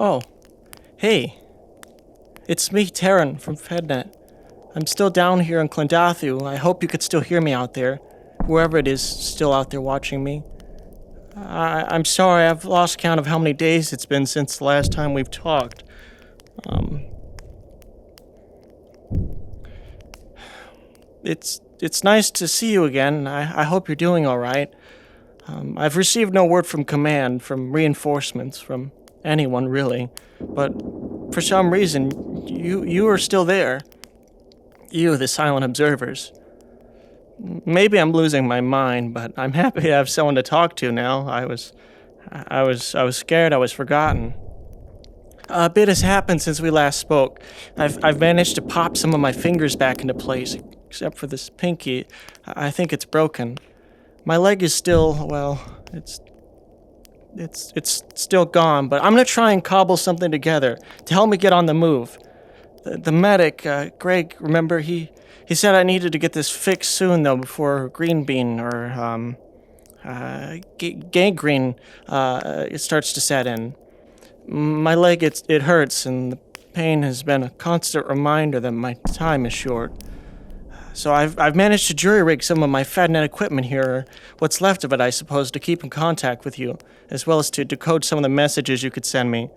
Oh, hey. It's me, Terran, from FedNet. I'm still down here in Klendathu. I hope you could still hear me out there. Whoever it is still out there watching me. I'm sorry, I've lost count of how many days it's been since the last time we've talked. It's nice to see you again. I hope you're doing alright. I've received no word from command, from reinforcements, from anyone really. But for some reason, you are still there. You, the silent observers. Maybe I'm losing my mind, but I'm happy to have someone to talk to now. I was scared I was forgotten. A bit has happened since we last spoke. I've managed to pop some of my fingers back into place, except for this pinky. I think it's broken. My leg is still, well, it's still gone, but I'm gonna try and cobble something together to help me get on the move. The medic, Greg, remember, he said I needed to get this fixed soon, though, before green bean or gangrene it starts to set in. My leg, it hurts, and the pain has been a constant reminder that my time is short. So I've managed to jury-rig some of my FedNet equipment here, or what's left of it, I suppose, to keep in contact with you, as well as to decode some of the messages you could send me.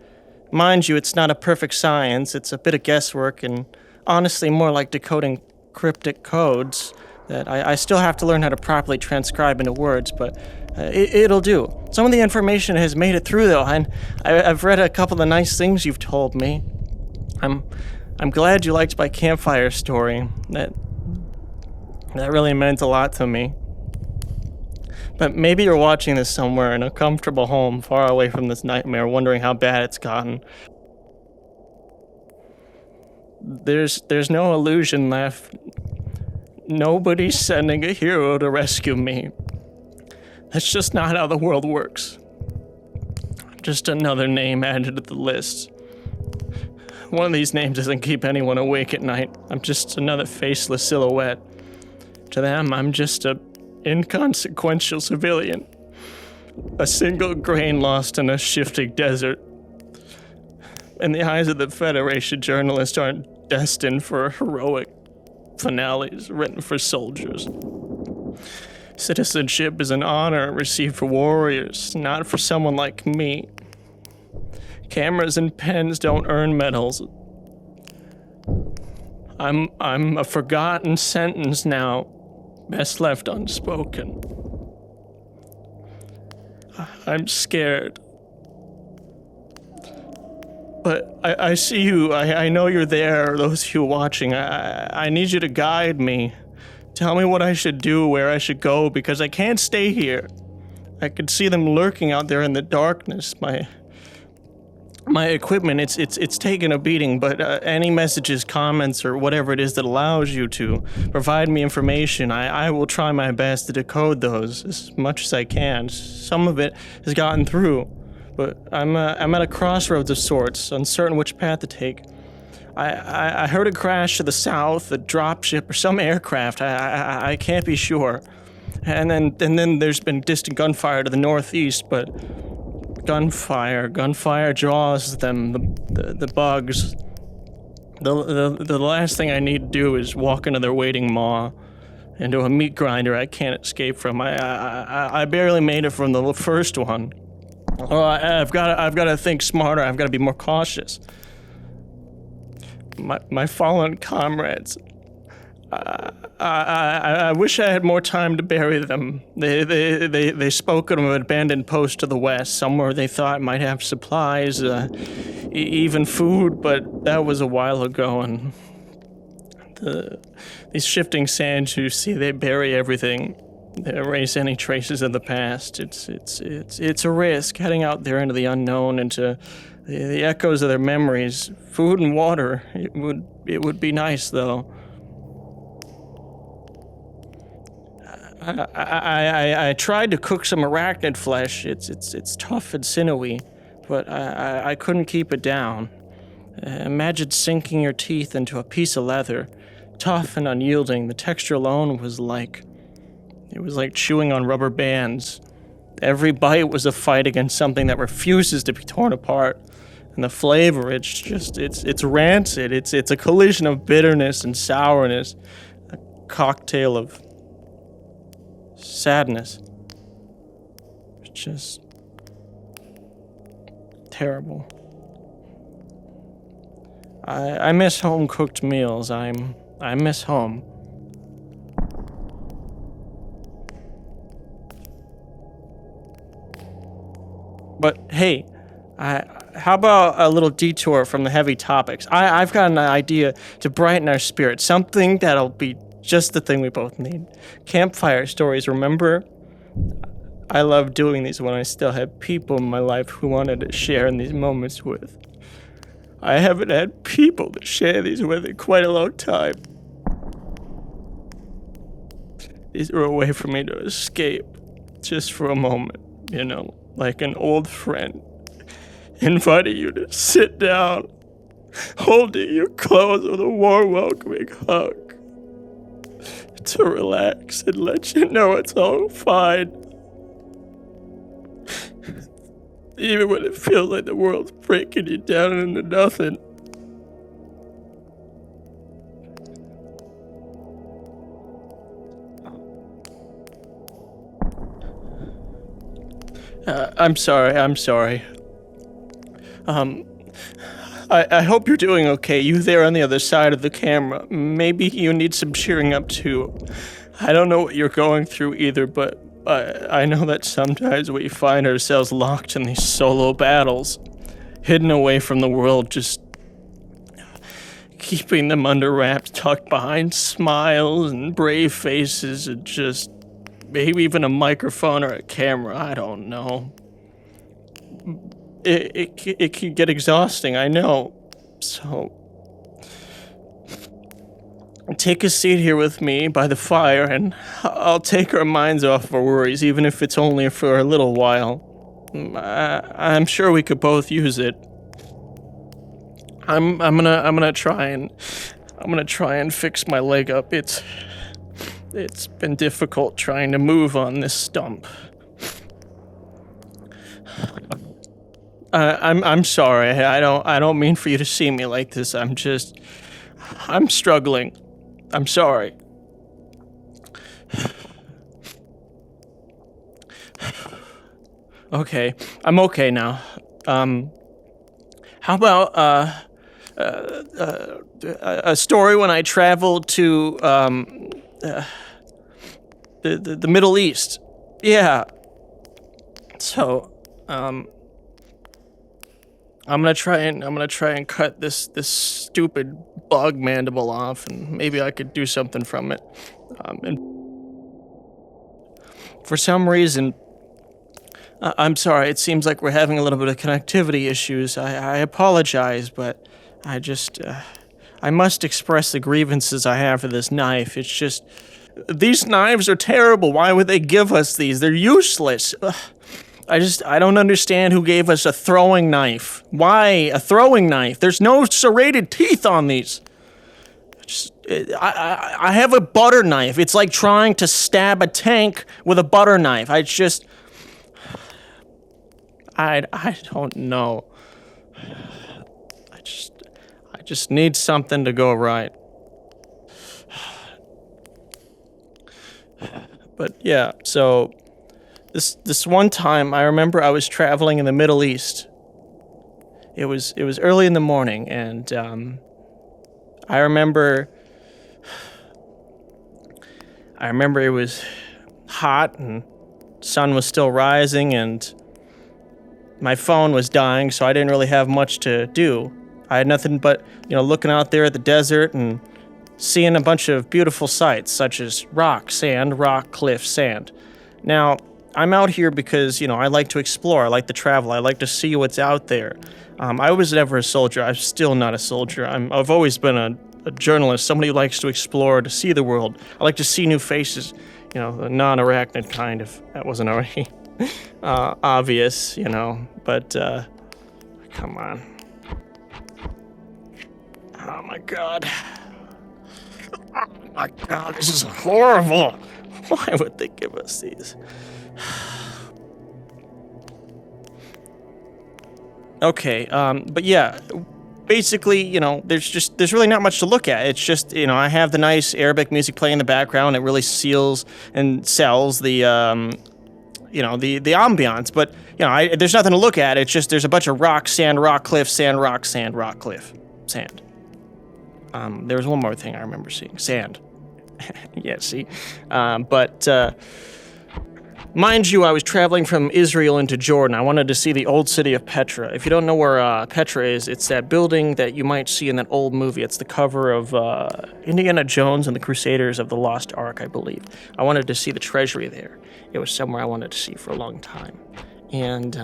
Mind you, it's not a perfect science. It's a bit of guesswork, and honestly more like decoding cryptic codes that I still have to learn how to properly transcribe into words, but it'll do. Some of the information has made it through, though, and I've read a couple of the nice things you've told me. I'm glad you liked my campfire story. That really meant a lot to me. But maybe you're watching this somewhere in a comfortable home far away from this nightmare, wondering how bad it's gotten. There's no illusion left. Nobody's sending a hero to rescue me. That's just not how the world works. Just another name added to the list. One of these names doesn't keep anyone awake at night. I'm just another faceless silhouette. To them, I'm just a inconsequential civilian. A single grain lost in a shifting desert. In the eyes of the Federation, journalists aren't destined for heroic finales written for soldiers. Citizenship is an honor reserved for warriors, not for someone like me. Cameras and pens don't earn medals. I'm a forgotten sentence now, best left unspoken. I'm scared. But I see you. I know you're there, those of you watching. I need you to guide me. Tell me what I should do, where I should go, because I can't stay here. I could see them lurking out there in the darkness. My equipment, it's taken a beating, but any messages, comments, or whatever it is that allows you to provide me information, I will try my best to decode those as much as I can. Some of it has gotten through, but I'm at a crossroads of sorts, uncertain which path to take. I heard a crash to the south, a dropship, or some aircraft. I can't be sure. And then there's been distant gunfire to the northeast, but gunfire draws them, the bugs. The last thing I need to do is walk into their waiting maw, into a meat grinder I can't escape from. I barely made it from the first one. Oh, I've got to think smarter. I've got to be more cautious. My fallen comrades. I wish I had more time to bury them. They spoke of an abandoned post to the west, somewhere they thought might have supplies, even food, but that was a while ago, and these shifting sands, you see, they bury everything. They erase any traces of the past. It's a risk, heading out there into the unknown, into the echoes of their memories. Food and water, it would be nice, though. I tried to cook some arachnid flesh. It's tough and sinewy, but I couldn't keep it down. Imagine sinking your teeth into a piece of leather, tough and unyielding. The texture alone was like chewing on rubber bands. Every bite was a fight against something that refuses to be torn apart. And the flavor, it's rancid. It's a collision of bitterness and sourness, a cocktail of sadness. It's just terrible. I miss home cooked meals. I miss home. But hey, how about a little detour from the heavy topics? I've got an idea to brighten our spirits, something that'll be just the thing we both need. Campfire Stories, remember? I love doing these when I still had people in my life who wanted to share in these moments with. I haven't had people to share these with in quite a long time. These are a way for me to escape, just for a moment, you know, like an old friend inviting you to sit down, holding you close with a warm, welcoming hug, to relax and let you know it's all fine. Even when it feels like the world's breaking you down into nothing. I'm sorry. I hope you're doing okay. You there on the other side of the camera. Maybe you need some cheering up too. I don't know what you're going through either, but I know that sometimes we find ourselves locked in these solo battles, hidden away from the world, just keeping them under wraps, tucked behind smiles and brave faces, and just maybe even a microphone or a camera. I don't know. It can get exhausting, I know. So take a seat here with me by the fire, and I'll take our minds off our worries, even if it's only for a little while. I'm sure we could both use it. I'm gonna try and fix my leg up. It's been difficult trying to move on this stump. I'm sorry. I don't mean for you to see me like this. I'm struggling. I'm sorry. Okay, I'm okay now. How about a story when I traveled to the Middle East? Yeah. So I'm gonna try and cut this stupid bug mandible off, and maybe I could do something from it. And for some reason, I'm sorry. It seems like we're having a little bit of connectivity issues. I apologize, but I must express the grievances I have for this knife. It's just, these knives are terrible. Why would they give us these? They're useless. Ugh. I don't understand who gave us a throwing knife. Why a throwing knife? There's no serrated teeth on these. I have a butter knife. It's like trying to stab a tank with a butter knife. I don't know. I just need something to go right. But yeah, so this one time I remember I was traveling in the Middle East. It was early in the morning, and I remember it was hot and sun was still rising, and my phone was dying, so I didn't really have much to do. I had nothing but, looking out there at the desert and seeing a bunch of beautiful sights, such as rock, sand, rock, cliff, sand. Now, I'm out here because, I like to explore, I like to travel, I like to see what's out there. I was never a soldier. I'm still not a soldier. I've always been a journalist, somebody who likes to explore, to see the world. I like to see new faces, the non-Arachnid kind, if that wasn't already obvious, but come on. Oh my god. Oh my god, this is horrible. Why would they give us these? Okay, but yeah, basically, you know, there's really not much to look at. It's just, you know, I have the nice Arabic music playing in the background. It really seals and sells the, you know, the ambiance. But, you know, there's nothing to look at. It's just there's a bunch of rock, sand, rock, cliff, sand, rock, sand, rock, cliff, sand. There was one more thing I remember seeing. Sand. Yeah, see? Mind you, I was traveling from Israel into Jordan. I wanted to see the old city of Petra. If you don't know where Petra is, it's that building that you might see in that old movie. It's the cover of Indiana Jones and the Crusaders of the Lost Ark, I believe. I wanted to see the treasury there. It was somewhere I wanted to see for a long time. And,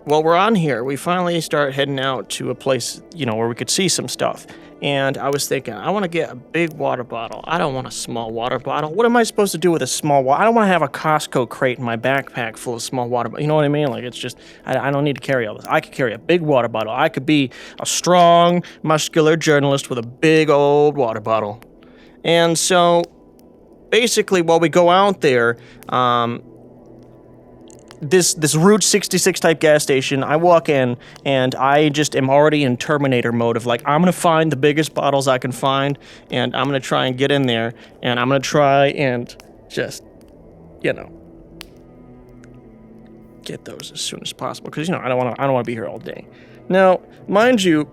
while we're on here, we finally start heading out to a place, you know, where we could see some stuff. And I was thinking, I want to get a big water bottle. I don't want a small water bottle. What am I supposed to do with a small water? I don't want to have a Costco crate in my backpack full of small water bottles. You know what I mean? Like, it's just, I don't need to carry all this. I could carry a big water bottle. I could be a strong, muscular journalist with a big old water bottle. And so, basically, while we go out there, this Route 66 type gas station, I walk in and I just am already in Terminator mode of like, I'm gonna find the biggest bottles I can find and I'm gonna try and get in there and I'm gonna try and just, you know, get those as soon as possible because, you know, I don't want to be here all day. Now, mind you,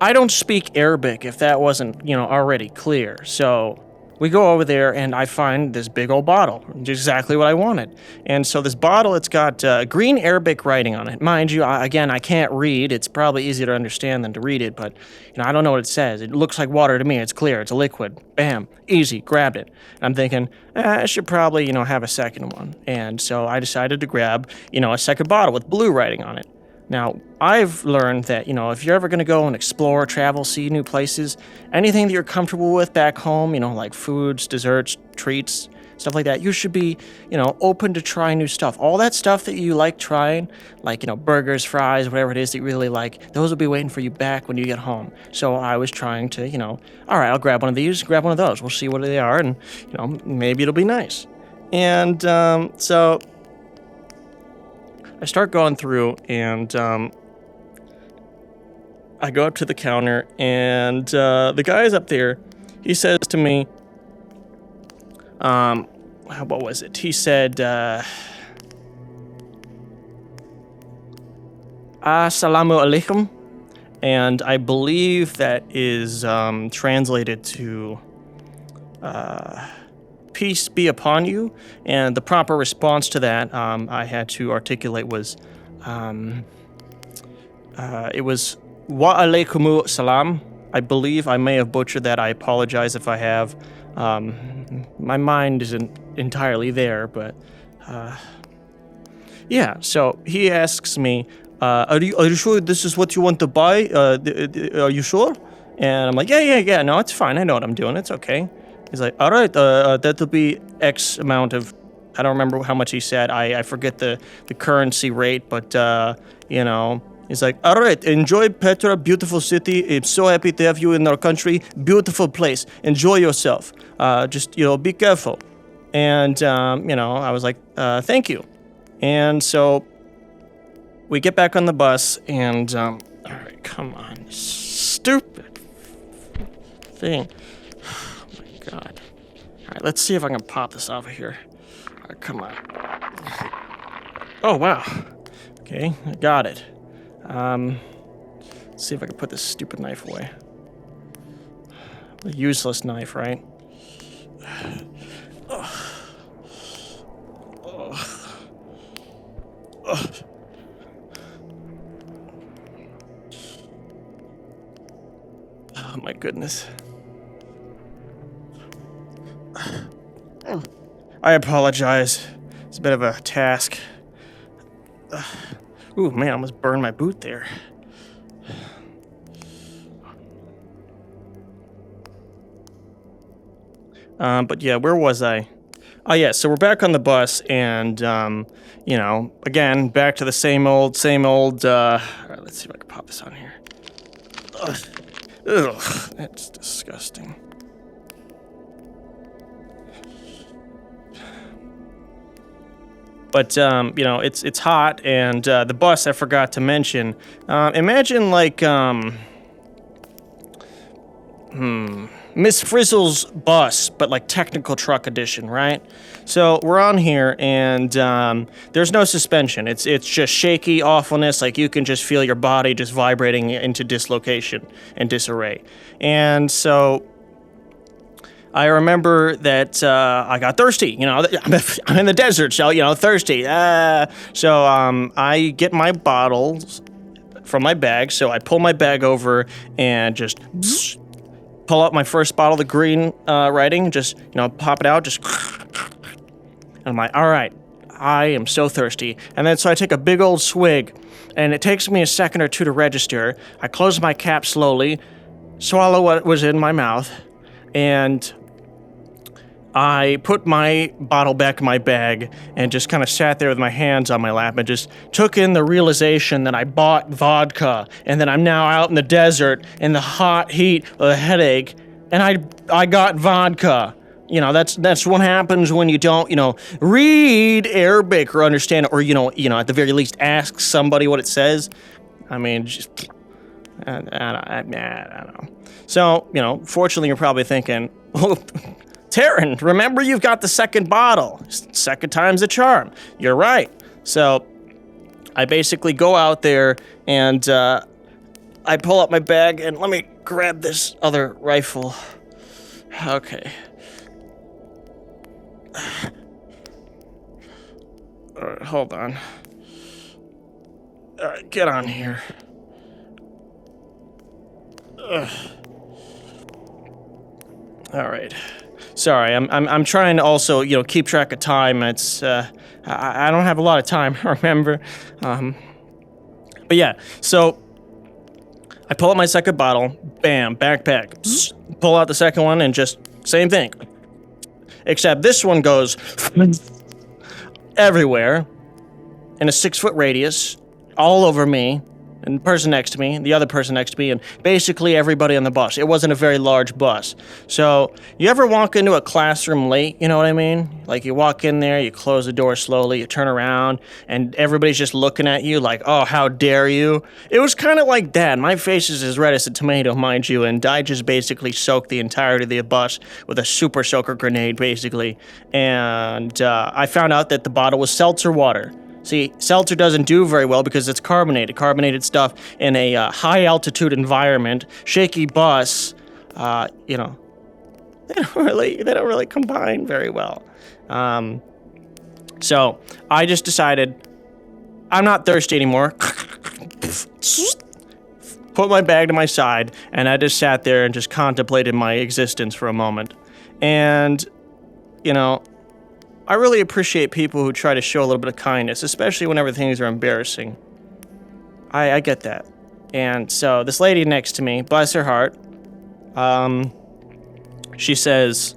I don't speak Arabic if that wasn't, you know, already clear. So we go over there, and I find this big old bottle, exactly what I wanted. And so this bottle, it's got green Arabic writing on it. Mind you, I can't read. It's probably easier to understand than to read it, but you know, I don't know what it says. It looks like water to me. It's clear. It's a liquid. Bam. Easy. Grabbed it. I'm thinking, I should probably, you know, have a second one. And so I decided to grab, you know, a second bottle with blue writing on it. Now, I've learned that, you know, if you're ever going to go and explore, travel, see new places, anything that you're comfortable with back home, you know, like foods, desserts, treats, stuff like that, you should be, you know, open to trying new stuff. All that stuff that you like trying, like, you know, burgers, fries, whatever it is that you really like, those will be waiting for you back when you get home. So I was trying to, you know, all right, I'll grab one of these, grab one of those. We'll see what they are, and, you know, maybe it'll be nice. And so I start going through, and I go up to the counter, and the guy's up there. He says to me, what was it? He said, Assalamu alaikum, and I believe that is translated to peace be upon you, and the proper response to that I had to articulate was, it was wa alaikumu salam. I believe I may have butchered that. I apologize if I have. My mind isn't entirely there, but yeah. So he asks me, are you sure this is what you want to buy? Are you sure? And I'm like, yeah. No, it's fine. I know what I'm doing. It's okay. He's like, all right, that'll be X amount of, I don't remember how much he said. I forget the currency rate, but, you know, he's like, all right, enjoy Petra, beautiful city. I'm so happy to have you in our country. Beautiful place. Enjoy yourself. Just, you know, be careful. And, you know, I was like, thank you. And so we get back on the bus and, all right, come on, stupid thing. God. All right, let's see if I can pop this off of here. All right, come on. Oh, wow. Okay, I got it. Let's see if I can put this stupid knife away. A useless knife, right? Oh, my goodness. I apologize. It's a bit of a task. Ooh, man, I almost burned my boot there. But yeah, where was I? Oh yeah, so we're back on the bus, and you know, again, back to the same old. All right, let's see if I can pop this on here. Ugh, that's disgusting. But, it's hot, and the bus I forgot to mention. Imagine, like, Miss Frizzle's bus, but, like, technical truck edition, right? So we're on here, and there's no suspension. It's just shaky awfulness. Like, you can just feel your body just vibrating into dislocation and disarray. And so I remember that I got thirsty. I'm in the desert, so, thirsty. So I get my bottles from my bag. So I pull my bag over and just pull out my first bottle of the green writing. Just, pop it out. Just... And I'm like, all right, I am so thirsty. And then so I take a big old swig, and it takes me a second or two to register. I close my cap slowly, swallow what was in my mouth, and I put my bottle back in my bag and just kind of sat there with my hands on my lap and just took in the realization that I bought vodka, and that I'm now out in the desert in the hot heat of a headache, and I got vodka. That's what happens when you don't, read Arabic or understand it, or, at the very least ask somebody what it says. I mean, just, I don't know. So, fortunately you're probably thinking, well, Terran, remember you've got the second bottle. Second time's a charm. You're right. So I basically go out there and I pull out my bag and let me grab this other rifle. Okay. All right, hold on. All right, get on here. Ugh. All right. Sorry, I'm trying to also, keep track of time. It's I don't have a lot of time, remember? But yeah, so I pull out my second bottle, bam, backpack, psst, pull out the second one, and just same thing. Except this one goes everywhere in a 6-foot radius, all over me, and the person next to me, the other person next to me, and basically everybody on the bus. It wasn't a very large bus. So, you ever walk into a classroom late, you know what I mean? Like, you walk in there, you close the door slowly, you turn around, and everybody's just looking at you like, oh, how dare you? It was kind of like that. My face is as red as a tomato, mind you, and I just basically soaked the entirety of the bus with a super soaker grenade, basically. And I found out that the bottle was seltzer water. See, seltzer doesn't do very well because it's carbonated. Carbonated stuff in a high-altitude environment, shaky bus, they don't really combine very well. So I just decided I'm not thirsty anymore. Put my bag to my side, and I just sat there and just contemplated my existence for a moment. And, I really appreciate people who try to show a little bit of kindness, especially whenever things are embarrassing. I get that. And so this lady next to me, bless her heart, she says,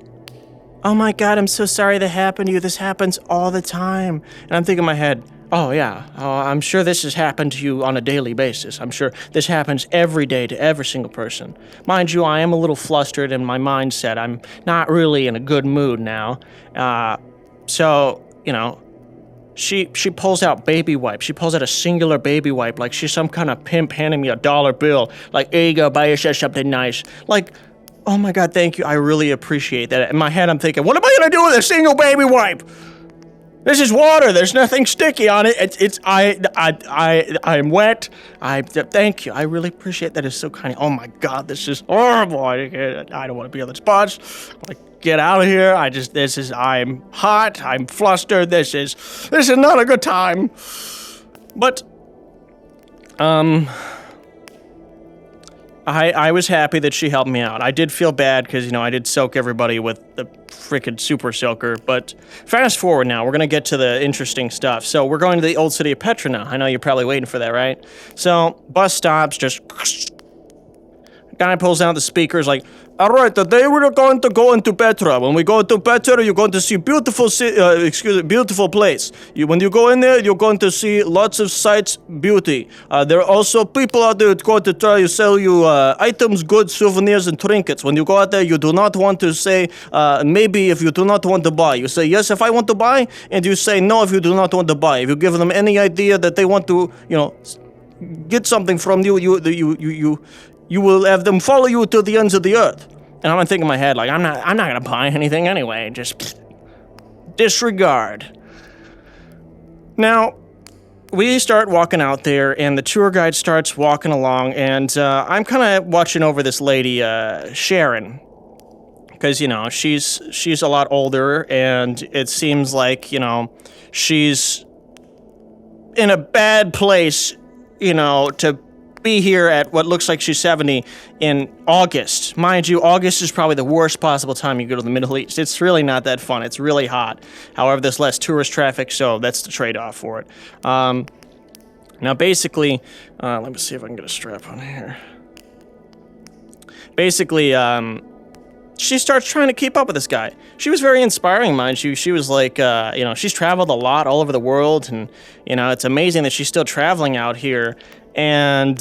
oh my God, I'm so sorry that happened to you. This happens all the time. And I'm thinking in my head, oh yeah, I'm sure this has happened to you on a daily basis. I'm sure this happens every day to every single person. Mind you, I am a little flustered in my mindset. I'm not really in a good mood now. So, she pulls out baby wipes. She pulls out a singular baby wipe like she's some kind of pimp handing me a $1 bill. Like, here you go, buy yourself something nice. Like, oh my God, thank you. I really appreciate that. In my head, I'm thinking, what am I gonna do with a single baby wipe? This is water. There's nothing sticky on it. I'm wet. Thank you. I really appreciate that. It's so kind. Oh my God, this is horrible. I don't want to be on this bus. Get out of here. I'm hot. I'm flustered. This is not a good time. But, I was happy that she helped me out. I did feel bad because, I did soak everybody with the freaking super soaker. But fast forward now, we're going to get to the interesting stuff. So we're going to the old city of Petra now. I know you're probably waiting for that, right? So bus stops, just Guy pulls out the speakers like, all right, today we're going to go into Petra. When we go into Petra, you're going to see beautiful place. When you go in there, you're going to see lots of sights, beauty. There are also people out there going to try to sell you items, goods, souvenirs, and trinkets. When you go out there, you do not want to say maybe if you do not want to buy. You say yes if I want to buy, and you say no if you do not want to buy. If you give them any idea that they want to, get something from you, you will have them follow you to the ends of the earth. And I'm thinking in my head, like, I'm not gonna buy anything anyway. Just disregard. Now, we start walking out there, and the tour guide starts walking along, and I'm kind of watching over this lady, Sharon, because she's a lot older, and it seems like she's in a bad place, to be here at what looks like she's 70 in August. Mind you, August is probably the worst possible time you go to the Middle East. It's really not that fun. It's really hot. However, there's less tourist traffic, so that's the trade-off for it. Now, basically, let me see if I can get a strap on here. Basically, she starts trying to keep up with this guy. She was very inspiring, mind you. She was like, she's traveled a lot all over the world, and, it's amazing that she's still traveling out here. And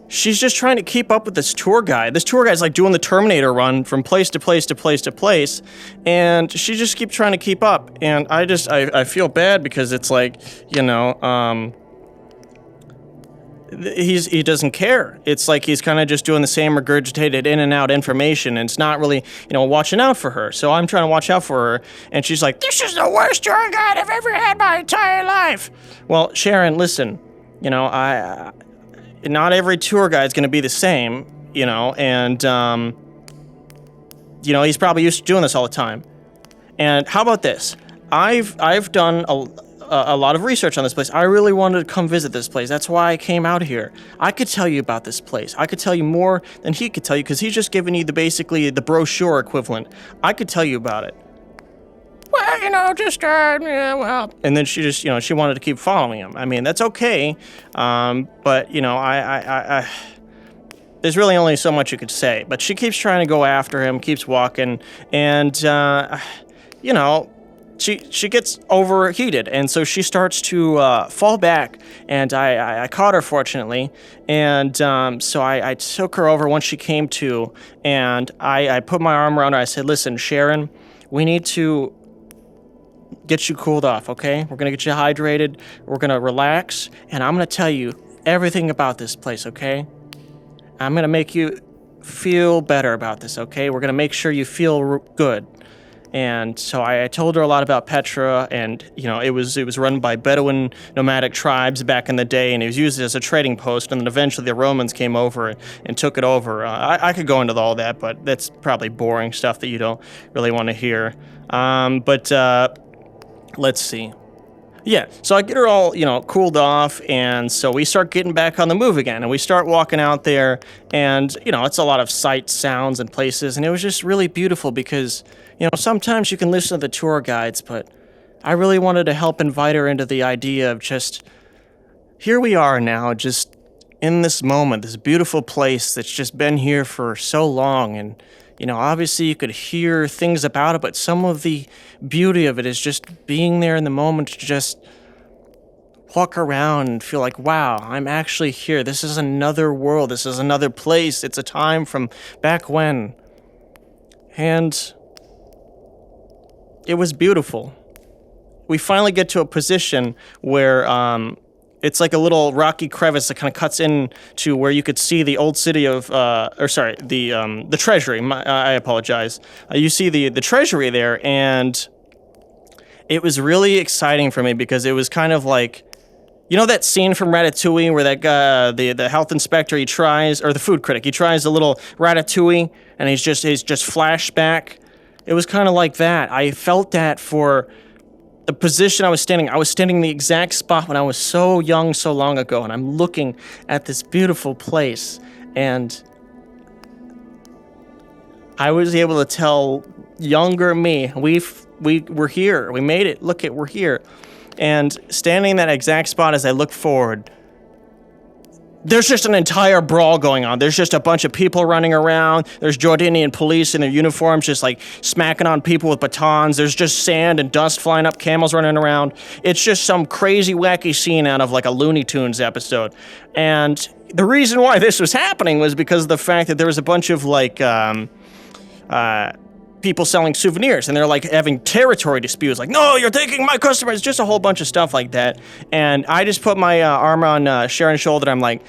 she's just trying to keep up with this tour guide. This tour guide's like doing the Terminator run from place to place to place to place, and she just keeps trying to keep up. And I feel bad because it's like, he doesn't care. It's like he's kind of just doing the same regurgitated in and out information, and it's not really, watching out for her. So I'm trying to watch out for her, and she's like, this is the worst tour guide I've ever had my entire life. Well, Sharon, listen, not every tour guide's going to be the same, and, he's probably used to doing this all the time. And how about this? I've done a lot of research on this place. I really wanted to come visit this place. That's why I came out here. I could tell you about this place. I could tell you more than he could tell you, because he's just giving you basically the brochure equivalent. I could tell you about it. Well, And then she just, she wanted to keep following him. I mean, that's okay. But, I there's really only so much you could say. But she keeps trying to go after him, keeps walking, and, She gets overheated, and so she starts to fall back, and I caught her, fortunately, and so I took her over once she came to, and I put my arm around her. I said, listen, Sharon, we need to get you cooled off, okay? We're going to get you hydrated, we're going to relax, and I'm going to tell you everything about this place, okay? I'm going to make you feel better about this, okay? We're going to make sure you feel good. And so I told her a lot about Petra, and it was run by Bedouin nomadic tribes back in the day, and it was used as a trading post. And then eventually the Romans came over and took it over. I could go into all that, but that's probably boring stuff that you don't really want to hear. But let's see. Yeah, so I get her all, cooled off, and so we start getting back on the move again, and we start walking out there, and, it's a lot of sights, sounds, and places, and it was just really beautiful because, sometimes you can listen to the tour guides, but I really wanted to help invite her into the idea of just, here we are now, just in this moment, this beautiful place that's just been here for so long, and, obviously you could hear things about it, but some of the beauty of it is just being there in the moment to just walk around and feel like, wow, I'm actually here. This is another world. This is another place. It's a time from back when. And it was beautiful. We finally get to a position where it's like a little rocky crevice that kind of cuts into where you could see the old city of, the treasury. I apologize. You see the treasury there, and it was really exciting for me because it was kind of like, that scene from Ratatouille where that guy, the health inspector, he tries, or the food critic, he tries a little ratatouille, and he's just flashback. It was kind of like that. I felt that for the position I was standing in the exact spot when I was so young, so long ago, and I'm looking at this beautiful place, and I was able to tell younger me, we're here, we made it, we're here. And standing in that exact spot as I look forward, there's just an entire brawl going on. There's just a bunch of people running around. There's Jordanian police in their uniforms just like smacking on people with batons. There's just sand and dust flying up, camels running around. It's just some crazy, wacky scene out of like a Looney Tunes episode. And the reason why this was happening was because of the fact that there was a bunch of like people selling souvenirs, and they're like having territory disputes, like, no, you're taking my customers, just a whole bunch of stuff like that. And I just put my arm on Sharon's shoulder. I'm like,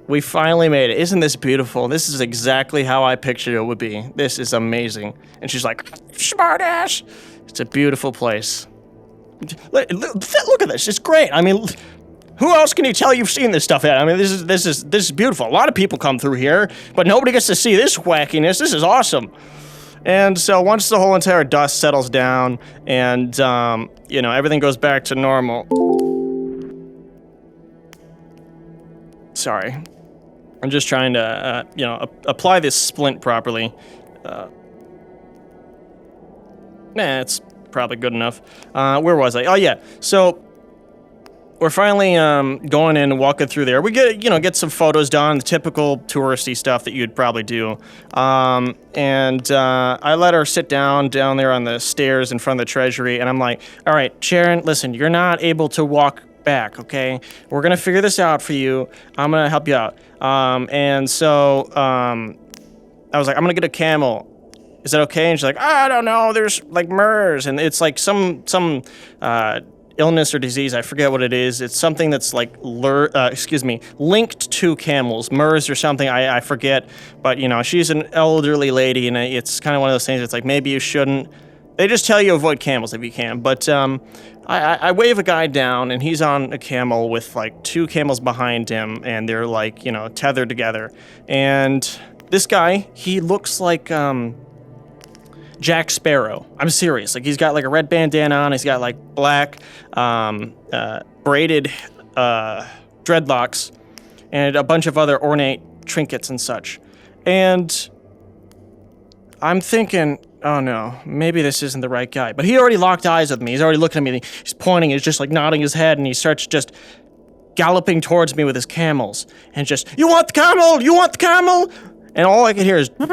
we finally made it. Isn't this beautiful? This is exactly how I pictured it would be. This is amazing. And she's like, smart ass. It's a beautiful place. Look at this. It's great. I mean, who else can you tell you've seen this stuff at? I mean, this is beautiful. A lot of people come through here, but nobody gets to see this wackiness. This is awesome. And so once the whole entire dust settles down and, you know, everything goes back to normal. Sorry. I'm just trying to, you know, apply this splint properly. It's probably good enough. Where was I? Oh, yeah. So we're finally going in and walking through there. We get some photos done, the typical touristy stuff that you'd probably do. And I let her sit down there on the stairs in front of the treasury, and I'm like, all right, Sharon, listen, you're not able to walk back, okay? We're gonna figure this out for you. I'm gonna help you out. And so I was like, I'm gonna get a camel. Is that okay? And she's like, I don't know, there's like MERS, and it's like some illness or disease, I forget what it is. It's something that's like, linked to camels, MERS or something, I forget. But, you know, she's an elderly lady, and it's kind of one of those things that's like, maybe you shouldn't. They just tell you avoid camels if you can. But I wave a guy down, and he's on a camel with like 2 camels behind him, and they're like, you know, tethered together. And this guy, he looks like, Jack Sparrow. I'm serious. Like, he's got like a red bandana on. He's got like black braided dreadlocks and a bunch of other ornate trinkets and such. And I'm thinking, oh no, maybe this isn't the right guy. But he already locked eyes with me. He's already looking at me. He's pointing. He's just like nodding his head, and he starts just galloping towards me with his camels. And just, you want the camel? You want the camel? And all I can hear is, and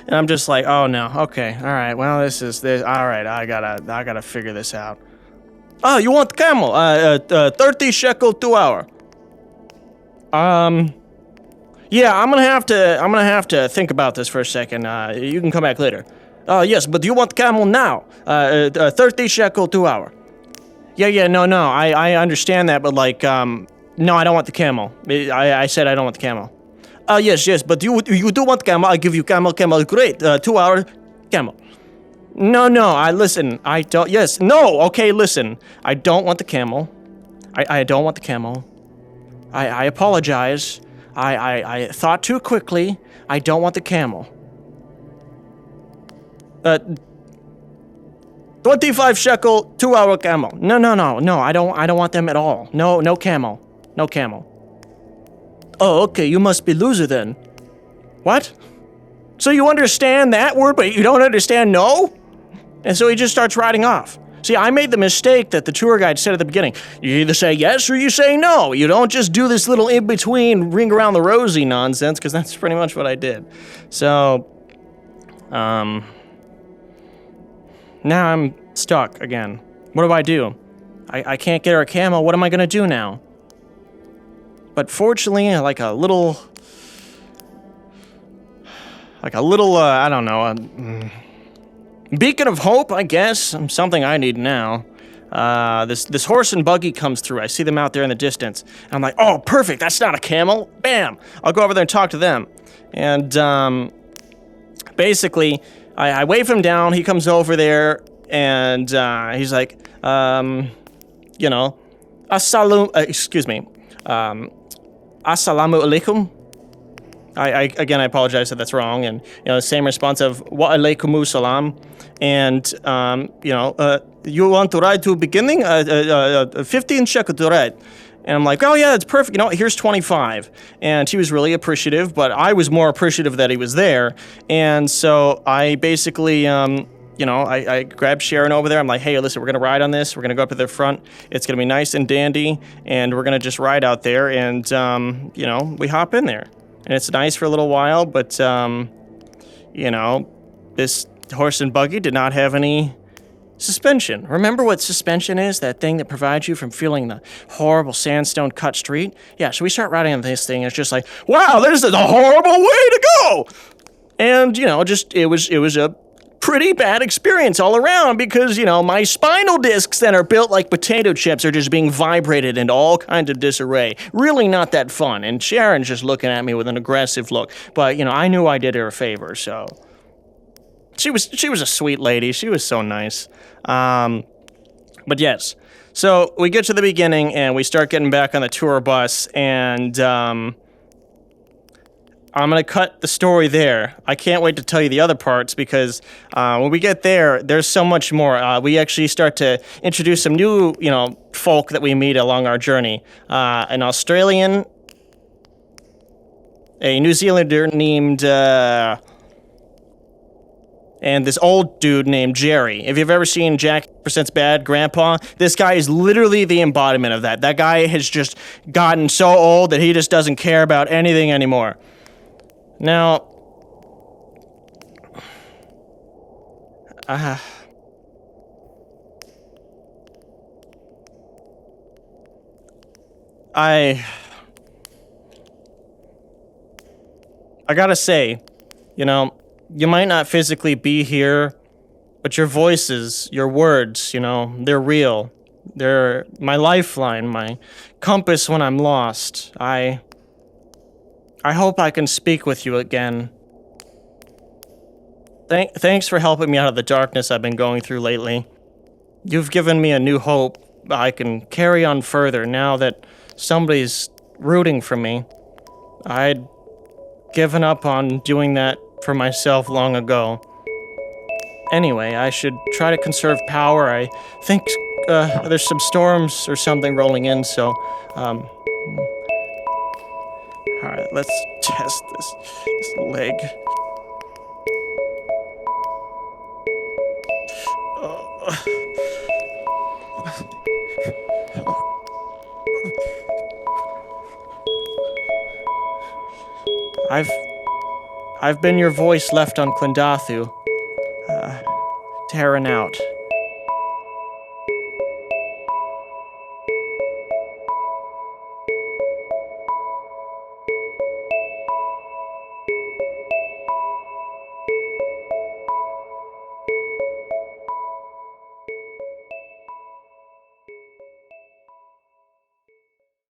I'm just like, oh no, okay, all right, well, this, all right, I gotta figure this out. Oh, you want the camel? 30 shekel 2 hour. Yeah, I'm gonna have to think about this for a second. You can come back later. Yes, but do you want the camel now? 30 shekel 2 hour. Yeah, no, I understand that, but like, no, I don't want the camel. I said I don't want the camel. Yes, but you do want the camel. I'll give you camel, great. 2 hour camel. No, listen, I don't, yes, no, okay, listen. I don't want the camel. I don't want the camel. I apologize. I thought too quickly. I don't want the camel. 25 shekel, 2 hour camel. No, I don't want them at all. No camel. No camel. Oh, okay, you must be loser then. What? So you understand that word, but you don't understand no? And so he just starts riding off. See, I made the mistake that the tour guide said at the beginning. You either say yes or you say no. You don't just do this little in-between ring around the rosy nonsense, because that's pretty much what I did. So, now I'm stuck again. What do I do? I can't get her a camel. What am I gonna do now? But fortunately, like a little, I don't know, beacon of hope, I guess. Something I need now. This horse and buggy comes through. I see them out there in the distance. And I'm like, oh, perfect. That's not a camel. Bam. I'll go over there and talk to them. And basically, I wave him down. He comes over there, and he's like, you know, Assalamu alaikum. I apologize if that's wrong, and you know, the same response of wa alaikumus salam, and you know, you want to ride to beginning, 15 shekel to ride, and I'm like, oh yeah, that's perfect. You know, here's 25, and he was really appreciative, but I was more appreciative that he was there, and so I basically I grabbed Sharon over there. I'm like, hey, listen, we're going to ride on this. We're going to go up to the front. It's going to be nice and dandy, and we're going to just ride out there, and, we hop in there. And it's nice for a little while, but, this horse and buggy did not have any suspension. Remember what suspension is? That thing that provides you from feeling the horrible sandstone cut street? Yeah, so we start riding on this thing, and it's just like, wow, this is a horrible way to go! And, it was a pretty bad experience all around because, my spinal discs that are built like potato chips are just being vibrated into all kinds of disarray. Really not that fun. And Sharon's just looking at me with an aggressive look. But, I knew I did her a favor, so... She was a sweet lady. She was so nice. But yes. So we get to the beginning and we start getting back on the tour bus, and I'm going to cut the story there. I can't wait to tell you the other parts because when we get there, there's so much more. We actually start to introduce some new, folk that we meet along our journey. An Australian, a New Zealander named... and this old dude named Jerry. If you've ever seen Jack Presents Bad Grandpa, this guy is literally the embodiment of that. That guy has just gotten so old that he just doesn't care about anything anymore. Now, I gotta say, you might not physically be here, but your voices, your words, they're real. They're my lifeline, my compass when I'm lost. I hope I can speak with you again. Thanks for helping me out of the darkness I've been going through lately. You've given me a new hope. I can carry on further now that somebody's rooting for me. I'd given up on doing that for myself long ago. Anyway, I should try to conserve power. I think there's some storms or something rolling in, so, alright, let's test this leg. I've been your voice left on Klendathu. Terran out.